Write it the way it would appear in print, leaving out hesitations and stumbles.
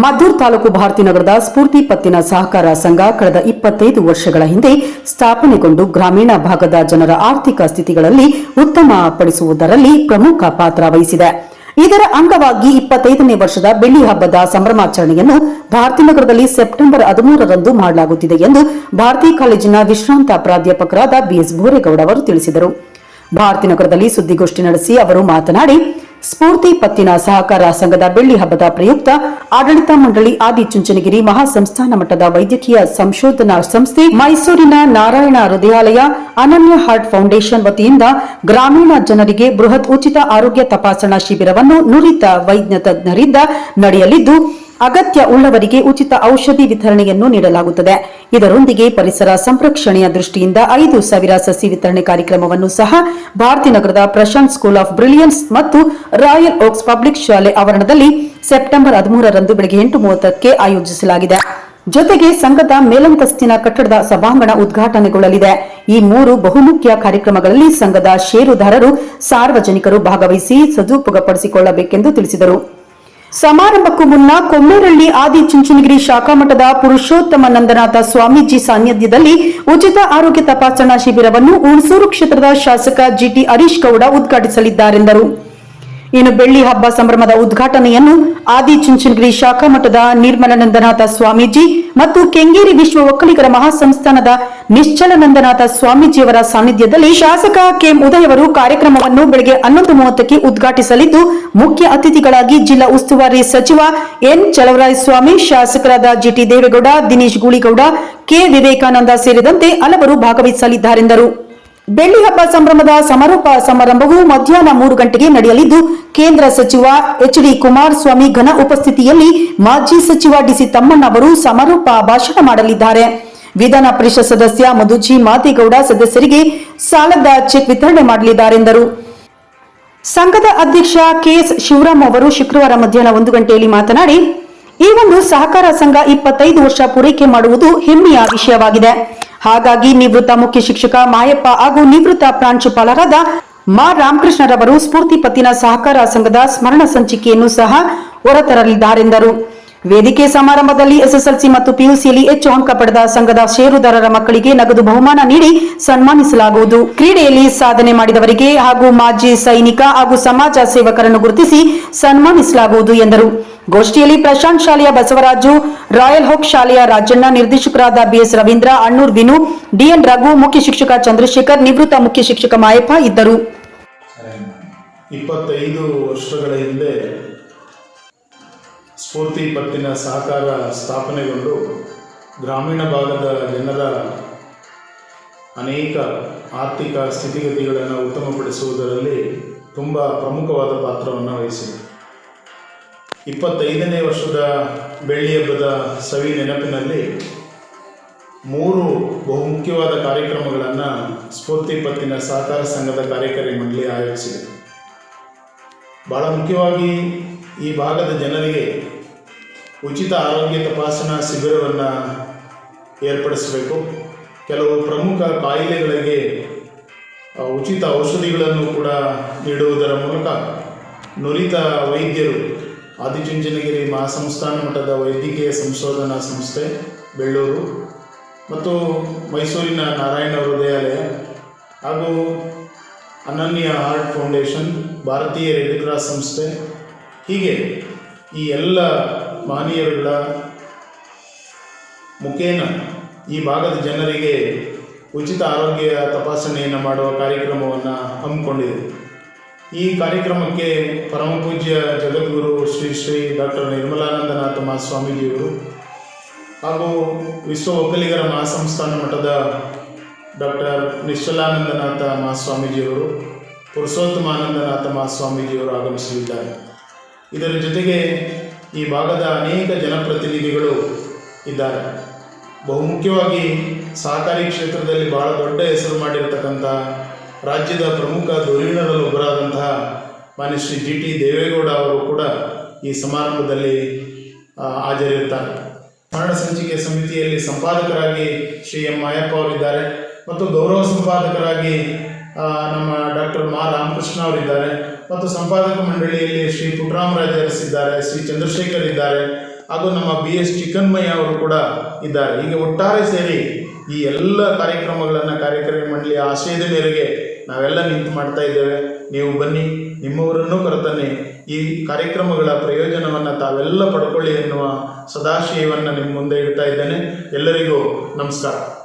ಮದ್ದೂರು ತಾಲೂಕು ಭಾರತೀನಗರದ ಸ್ಫೂರ್ತಿ ಪತ್ತಿನ ಸಹಕಾರ ಸಂಘ ಕಳೆದ 25 ವರ್ಷಗಳ ಹಿಂದೆ ಸ್ಥಾಪನೆಗೊಂಡು ಗ್ರಾಮೀಣ ಭಾಗದ ಜನರ ಆರ್ಥಿಕ ಸ್ಥಿತಿಗಳಲ್ಲಿ ಉತ್ತಮಪಡಿಸುವುದರಲ್ಲಿ ಪ್ರಮುಖ ಪಾತ್ರ ವಹಿಸಿದೆ. ಇದರ ಅಂಗವಾಗಿ 25ನೇ ವರ್ಷದ ಬೆಳ್ಳಿ ಹಬ್ಬದ ಸಂಭ್ರಮಾಚರಣೆಯನ್ನು ಭಾರತೀನಗರದಲ್ಲಿ ಸೆಪ್ಟೆಂಬರ್ 13ರಂದು ಮಾಡಲಾಗುತ್ತಿದೆ ಎಂದು ಭಾರತಿ ಕಾಲೇಜಿನ ವಿಶ್ರಾಂತ ಪ್ರಾಧ್ಯಾಪಕರಾದ ಬಿಎಸ್ ಬೋರೇಗೌಡ ಅವರು ತಿಳಿಸಿದರು. ಭಾರತೀನಗರದಲ್ಲಿ ಸುದ್ದಿಗೋಷ್ಠಿ ನಡೆಸಿ ಅವರು ಮಾತನಾಡಿ, ಸ್ಫೂರ್ತಿ ಪತ್ತಿನ ಸಹಕಾರ ಸಂಘದ ಬೆಳ್ಳಿ ಹಬ್ಬದ ಪ್ರಯುಕ್ತ ಆಡಳಿತ ಮಂಡಳಿ ಆದಿಚುಂಚನಗಿರಿ ಮಹಾಸಂಸ್ಥಾನ ಮಟ್ಟದ ವೈದ್ಯಕೀಯ ಸಂಶೋಧನಾ ಸಂಸ್ಥೆ, ಮೈಸೂರಿನ ನಾರಾಯಣ ಹೃದಯಾಲಯ, ಅನನ್ಯ ಹಾರ್ಟ್ ಫೌಂಡೇಶನ್ ವತಿಯಿಂದ ಗ್ರಾಮೀಣ ಜನರಿಗೆ ಬೃಹತ್ ಉಚಿತ ಆರೋಗ್ಯ ತಪಾಸಣಾ ಶಿಬಿರವನ್ನು ನುರಿತ ವೈದ್ಯ ತಜ್ಞರಿಂದ ನಡೆಯಲಿದ್ದು, ಅಗತ್ಯ ಉಳ್ಳವರಿಗೆ ಉಚಿತ ಔಷಧಿ ವಿತರಣೆಯನ್ನು ನೀಡಲಾಗುತ್ತದೆ. ಇದರೊಂದಿಗೆ ಪರಿಸರ ಸಂರಕ್ಷಣೆಯ ದೃಷ್ಟಿಯಿಂದ 5,000 ಸಸಿ ವಿತರಣೆ ಕಾರ್ಯಕ್ರಮವನ್ನು ಸಹ ಭಾರತೀನಗರದ ಪ್ರಶಾಂತ್ ಸ್ಕೂಲ್ ಆಫ್ ಬ್ರಿಲಿಯನ್ಸ್ ಮತ್ತು ರಾಯಲ್ ಓಕ್ಸ್ ಪಬ್ಲಿಕ್ ಶಾಲೆ ಆವರಣದಲ್ಲಿ ಸೆಪ್ಟೆಂಬರ್ 13ರಂದು ಬೆಳಗ್ಗೆ 8:30ಕ್ಕೆ ಆಯೋಜಿಸಲಾಗಿದೆ. ಜೊತೆಗೆ ಸಂಘದ ಮೇಲಂತಸ್ತಿನ ಕಟ್ಟಡದ ಸಭಾಂಗಣ ಉದ್ಘಾಟನೆಗೊಳ್ಳಲಿದೆ. ಈ 3 ಬಹುಮುಖ್ಯ ಕಾರ್ಯಕ್ರಮಗಳಲ್ಲಿ ಸಂಘದ ಷೇರುದಾರರು, ಸಾರ್ವಜನಿಕರು ಭಾಗವಹಿಸಿ ಸದುಪಯೋಗಪಡಿಸಿಕೊಳ್ಳಬೇಕೆಂದು ತಿಳಿಸಿದರು. ಸಮಾರಂಭಕ್ಕೂ ಮುನ್ನ ಕೊಮ್ಮೇರಳ್ಳಿ ಆದಿಚುಂಚನಗಿರಿ ಶಾಖಾಮಠದ ಪುರುಷೋತ್ತಮ ನಂದನಾಥ ಸ್ವಾಮೀಜಿ ಸಾನ್ನಿಧ್ಯದಲ್ಲಿ ಉಚಿತ ಆರೋಗ್ಯ ತಪಾಸಣಾ ಶಿಬಿರವನ್ನು ಹುಣಸೂರು ಕ್ಷೇತ್ರದ ಶಾಸಕ ಜಿಟಿ ಹರೀಶ್ ಗೌಡ ಉದ್ಘಾಟಿಸಲಿದ್ದಾರೆಂದರು. ಇನ್ನು ಬೆಳ್ಳಿ ಹಬ್ಬ ಸಂಭ್ರಮದ ಉದ್ಘಾಟನೆಯನ್ನು ಆದಿಚುಂಚನಗಿರಿ ಶಾಖಾಮಠದ ನಿರ್ಮಲಾನಂದನಾಥ ಸ್ವಾಮೀಜಿ ಮತ್ತು ಕೆಂಗೇರಿ ವಿಶ್ವ ಒಕ್ಕಲಿಗರ ಮಹಾಸಂಸ್ಥಾನದ ನಿಶ್ಚಲಾನಂದನಾಥ ಸ್ವಾಮೀಜಿಯವರ ಸಾನ್ನಿಧ್ಯದಲ್ಲಿ ಶಾಸಕ ಕೆಎಂ ಉದಯ್ ಅವರು ಕಾರ್ಯಕ್ರಮವನ್ನು ಬೆಳಗ್ಗೆ 11:30ಕ್ಕೆ ಉದ್ಘಾಟಿಸಲಿದ್ದು, ಮುಖ್ಯ ಅತಿಥಿಗಳಾಗಿ ಜಿಲ್ಲಾ ಉಸ್ತುವಾರಿ ಸಚಿವ ಎನ್ ಚಲವರಾಯಸ್ವಾಮಿ, ಶಾಸಕರಾದ ಜಿಟಿ ದೇವೇಗೌಡ, ದಿನೇಶ್ ಗೂಳಿಗೌಡ, ಕೆ ವಿವೇಕಾನಂದ ಸೇರಿದಂತೆ ಹಲವರು ಭಾಗವಹಿಸಲಿದ್ದಾರೆಂದರು. ಬೆಳ್ಳಿ ಹಬ್ಬ ಸಂಭ್ರಮದ ಸಮಾರೋಪ ಸಮಾರಂಭವು ಮಧ್ಯಾಹ್ನ 3 ಗಂಟೆಗೆ ನಡೆಯಲಿದ್ದು, ಕೇಂದ್ರ ಸಚಿವ ಎಚ್.ಡಿ. ಕುಮಾರಸ್ವಾಮಿ ಘನ ಉಪಸ್ಥಿತಿಯಲ್ಲಿ ಮಾಜಿ ಸಚಿವ ಡಿಸಿ ತಮ್ಮಣ್ಣ ಅವರು ಸಮಾರೋಪ ಭಾಷಣ ಮಾಡಲಿದ್ದಾರೆ. ವಿಧಾನ ಪರಿಷತ್ ಸದಸ್ಯ ಮಧುಜಿ ಮಾದೇಗೌಡ ಸದಸ್ಯರಿಗೆ ಸಾಲದ ಚೆಕ್ ವಿತರಣೆ ಮಾಡಲಿದ್ದಾರೆಂದರು. ಸಂಘದ ಅಧ್ಯಕ್ಷ ಕೆಎಸ್ ಶಿವರಾಮ್ ಅವರು ಶುಕ್ರವಾರ ಮಧ್ಯಾಹ್ನ 1 ಗಂಟೆಯಲ್ಲಿ ಮಾತನಾಡಿ, ಈ ಒಂದು ಸಹಕಾರ ಸಂಘ 25 ವರ್ಷ ಪೂರೈಕೆ ಮಾಡುವುದು ಹೆಮ್ಮೆಯ ವಿಷಯವಾಗಿದೆ. ಹಾಗಾಗಿ ನಿವೃತ್ತ ಮುಖ್ಯ ಶಿಕ್ಷಕ ಮಾಯಪ್ಪ ಹಾಗೂ ನಿವೃತ್ತ ಪ್ರಾಂಶುಪಾಲರಾದ ಮಾ ರಾಮಕೃಷ್ಣರವರು ಸ್ಫೂರ್ತಿ ಪತ್ತಿನ ಸಹಕಾರ ಸಂಘದ ಸ್ಮರಣ ಸಂಚಿಕೆಯನ್ನು ಸಹ ಹೊರತರಲಿದ್ದಾರೆಂದರು. ವೇದಿಕೆ ಸಮಾರಂಭದಲ್ಲಿ ಎಸ್ಎಸ್ಎಲ್ಸಿ ಮತ್ತು ಪಿಯುಸಿಯಲ್ಲಿ ಹೆಚ್ಚು ಅಂಕ ಪಡೆದ ಸಂಘದ ಷೇರುದಾರರ ಮಕ್ಕಳಿಗೆ ನಗದು ಬಹುಮಾನ ನೀಡಿ ಸನ್ಮಾನಿಸಲಾಗುವುದು. ಕ್ರೀಡೆಯಲ್ಲಿ ಸಾಧನೆ ಮಾಡಿದವರಿಗೆ ಹಾಗೂ ಮಾಜಿ ಸೈನಿಕ ಹಾಗೂ ಸಮಾಜ ಸೇವಕರನ್ನು ಗುರುತಿಸಿ ಸನ್ಮಾನಿಸಲಾಗುವುದು ಎಂದರು. ಗೋಷ್ಠಿಯಲ್ಲಿ ಪ್ರಶಾಂತ್ ಶಾಲೆಯ ಬಸವರಾಜು, ರಾಯಲ್ ಹೋಕ್ ಶಾಲೆಯ ರಾಜಣ್ಣ, ನಿರ್ದೇಶಕರಾದ ಬಿಎಸ್ ರವೀಂದ್ರ, ಅಣ್ಣೂರ್ ವಿನು, ಡಿಎನ್ ರಘು, ಮುಖ್ಯ ಶಿಕ್ಷಕ ಚಂದ್ರಶೇಖರ್, ನಿವೃತ್ತ ಮುಖ್ಯ ಶಿಕ್ಷಕ ಮಾಯಪ್ಪ ಇದ್ದರು. 25 ವರ್ಷಗಳ ಹಿಂದೆ ಸ್ಫೂರ್ತಿ ಪತ್ತಿನ ಸಹಕಾರ ಸ್ಥಾಪನೆಗೊಂಡು ಗ್ರಾಮೀಣ ಭಾಗದ ಜನರ ಅನೇಕ ಆರ್ಥಿಕ ಸ್ಥಿತಿಗತಿಗಳನ್ನು ಉತ್ತಮಪಡಿಸುವುದರಲ್ಲಿ ತುಂಬ ಪ್ರಮುಖವಾದ ಪಾತ್ರವನ್ನು ವಹಿಸಿದೆ. 25ನೇ ವರ್ಷದ ಬೆಳ್ಳಿ ಹಬ್ಬದ ಸವಿ ನೆನಪಿನಲ್ಲಿ 3 ಬಹುಮುಖ್ಯವಾದ ಕಾರ್ಯಕ್ರಮಗಳನ್ನು ಸ್ಫೂರ್ತಿ ಪತ್ತಿನ ಸಹಕಾರ ಸಂಘದ ಕಾರ್ಯಕಾರಿ ಮಂಡಳಿ ಆಯೋಜಿಸಿದೆ. ಭಾಳ ಮುಖ್ಯವಾಗಿ ಈ ಭಾಗದ ಜನರಿಗೆ ಉಚಿತ ಆರೋಗ್ಯ ತಪಾಸಣಾ ಶಿಬಿರವನ್ನು ಏರ್ಪಡಿಸಬೇಕು. ಕೆಲವು ಪ್ರಮುಖ ಕಾಯಿಲೆಗಳಿಗೆ ಉಚಿತ ಔಷಧಿಗಳನ್ನು ಕೂಡ ನೀಡುವುದರ ಮೂಲಕ ನುರಿತ ವೈದ್ಯರು ಆದಿಚುಂಚನಗಿರಿ ಮಹಾಸಂಸ್ಥಾನ ಮಟ್ಟದ ವೈದ್ಯಕೀಯ ಸಂಶೋಧನಾ ಸಂಸ್ಥೆ ಬೆಳ್ಳೂರು ಮತ್ತು ಮೈಸೂರಿನ ನಾರಾಯಣ ಹೃದಯಾಲಯ ಹಾಗೂ ಅನನ್ಯ ಹಾರ್ಟ್ ಫೌಂಡೇಶನ್, ಭಾರತೀಯ ರೆಡ್ ಕ್ರಾಸ್ ಸಂಸ್ಥೆ, ಹೀಗೆ ಈ ಎಲ್ಲ ಮಾನೀಯರುಗಳ ಮುಖೇನ ಈ ಭಾಗದ ಜನರಿಗೆ ಉಚಿತ ಆರೋಗ್ಯ ತಪಾಸಣೆಯನ್ನು ಮಾಡುವ ಕಾರ್ಯಕ್ರಮವನ್ನು ಹಮ್ಮಿಕೊಂಡಿದೆ. ಈ ಕಾರ್ಯಕ್ರಮಕ್ಕೆ ಪರಮಪೂಜ್ಯ ಜಗದ್ಗುರು ಶ್ರೀ ಶ್ರೀ ಡಾಕ್ಟರ್ ನಿರ್ಮಲಾನಂದನಾಥ ಮಹಾಸ್ವಾಮೀಜಿಯವರು ಹಾಗೂ ವಿಶ್ವ ಒಕ್ಕಲಿಗರ ಮಹಾಸಂಸ್ಥಾನ ಮಠದ ಡಾಕ್ಟರ್ ನಿಶ್ಚಲಾನಂದನಾಥ ಮಹಾಸ್ವಾಮೀಜಿಯವರು, ಪುರುಷೋತ್ತಮಾನಂದನಾಥ ಮಹಾಸ್ವಾಮೀಜಿಯವರು ಆಗಮಿಸಲಿದ್ದಾರೆ. ಇದರ ಜೊತೆಗೆ ಈ ಭಾಗದ ಅನೇಕ ಜನಪ್ರತಿನಿಧಿಗಳು ಇದ್ದಾರೆ. ಬಹುಮುಖ್ಯವಾಗಿ ಸಹಕಾರಿ ಕ್ಷೇತ್ರದಲ್ಲಿ ಬಹಳ ದೊಡ್ಡ ಹೆಸರು ಮಾಡಿರತಕ್ಕಂಥ ರಾಜ್ಯದ ಪ್ರಮುಖ ಧುರೀಣರಲ್ಲೊಬ್ಬರಾದಂತಹ ಮಾನ್ಯ ಶ್ರೀ ಜಿಟಿ ದೇವೇಗೌಡ ಅವರು ಕೂಡ ಈ ಸಮಾರಂಭದಲ್ಲಿ ಹಾಜರಿರ್ತಾರೆ. ಸ್ಮರಣ ಸಂಚಿಕೆ ಸಮಿತಿಯಲ್ಲಿ ಸಂಪಾದಕರಾಗಿ ಶ್ರೀ ಎಂ ಮಾಯಪ್ಪ ಅವರಿದ್ದಾರೆ ಮತ್ತು ಗೌರವ ಸಂಪಾದಕರಾಗಿ ನಮ್ಮ ಡಾಕ್ಟರ್ ಮಾ ರಾಮಕೃಷ್ಣ ಅವರಿದ್ದಾರೆ ಮತ್ತು ಸಂಪಾದಕ ಮಂಡಳಿಯಲ್ಲಿ ಶ್ರೀ ಪುಟ್ಟರಾಮರಾಜ್ ಅರಸ್ ಇದ್ದಾರೆ, ಶ್ರೀ ಚಂದ್ರಶೇಖರ್ ಇದ್ದಾರೆ ಹಾಗೂ ನಮ್ಮ BS ಚಿಕ್ಕನ್ಮಯ್ಯ ಅವರು ಕೂಡ ಇದ್ದಾರೆ. ಹೀಗೆ ಒಟ್ಟಾರೆ ಸೇರಿ ಈ ಎಲ್ಲ ಕಾರ್ಯಕ್ರಮಗಳನ್ನು ಕಾರ್ಯಕಾರಿ ಮಂಡಳಿಯ ಆಶಯದ ಮೇರೆಗೆ ನಾವೆಲ್ಲ ನಿಂತು ಮಾಡ್ತಾ ಇದ್ದೇವೆ. ನೀವು ಬನ್ನಿ, ನಿಮ್ಮವರನ್ನು ಕರೆತನ್ನಿ, ಈ ಕಾರ್ಯಕ್ರಮಗಳ ಪ್ರಯೋಜನವನ್ನು ತಾವೆಲ್ಲ ಪಡ್ಕೊಳ್ಳಿ ಎನ್ನುವ ಸದಾಶಯವನ್ನು ನಿಮ್ಮ ಮುಂದೆ ಇಡ್ತಾ ಇದ್ದೇನೆ. ಎಲ್ಲರಿಗೂ ನಮಸ್ಕಾರ.